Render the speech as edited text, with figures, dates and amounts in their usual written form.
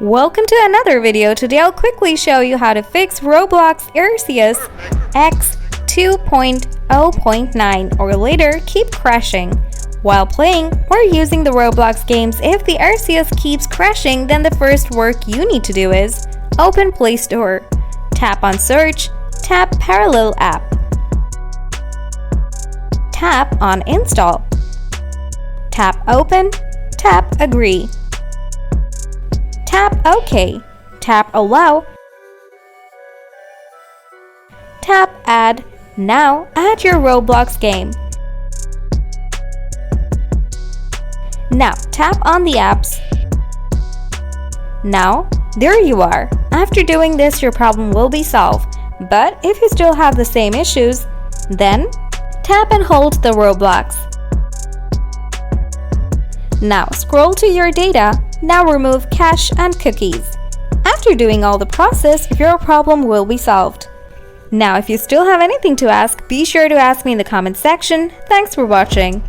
Welcome to another video. Today I'll quickly show you how to fix Roblox Arceus X 2.0.9 or later keep crashing. While playing or using the Roblox games, if the Arceus keeps crashing, then the first work you need to do is open Play Store, tap on Search, tap Parallel App, tap on Install, tap Open, tap Agree, tap OK, tap Allow, tap Add. Now add your Roblox game. Now tap on the apps. Now there you are. After doing this, your problem will be solved. But if you still have the same issues, then tap and hold the Roblox. Now scroll to your data. Now remove cache and cookies. After doing all the process, your problem will be solved. Now if you still have anything to ask, be sure to ask me in the comment section. Thanks for watching.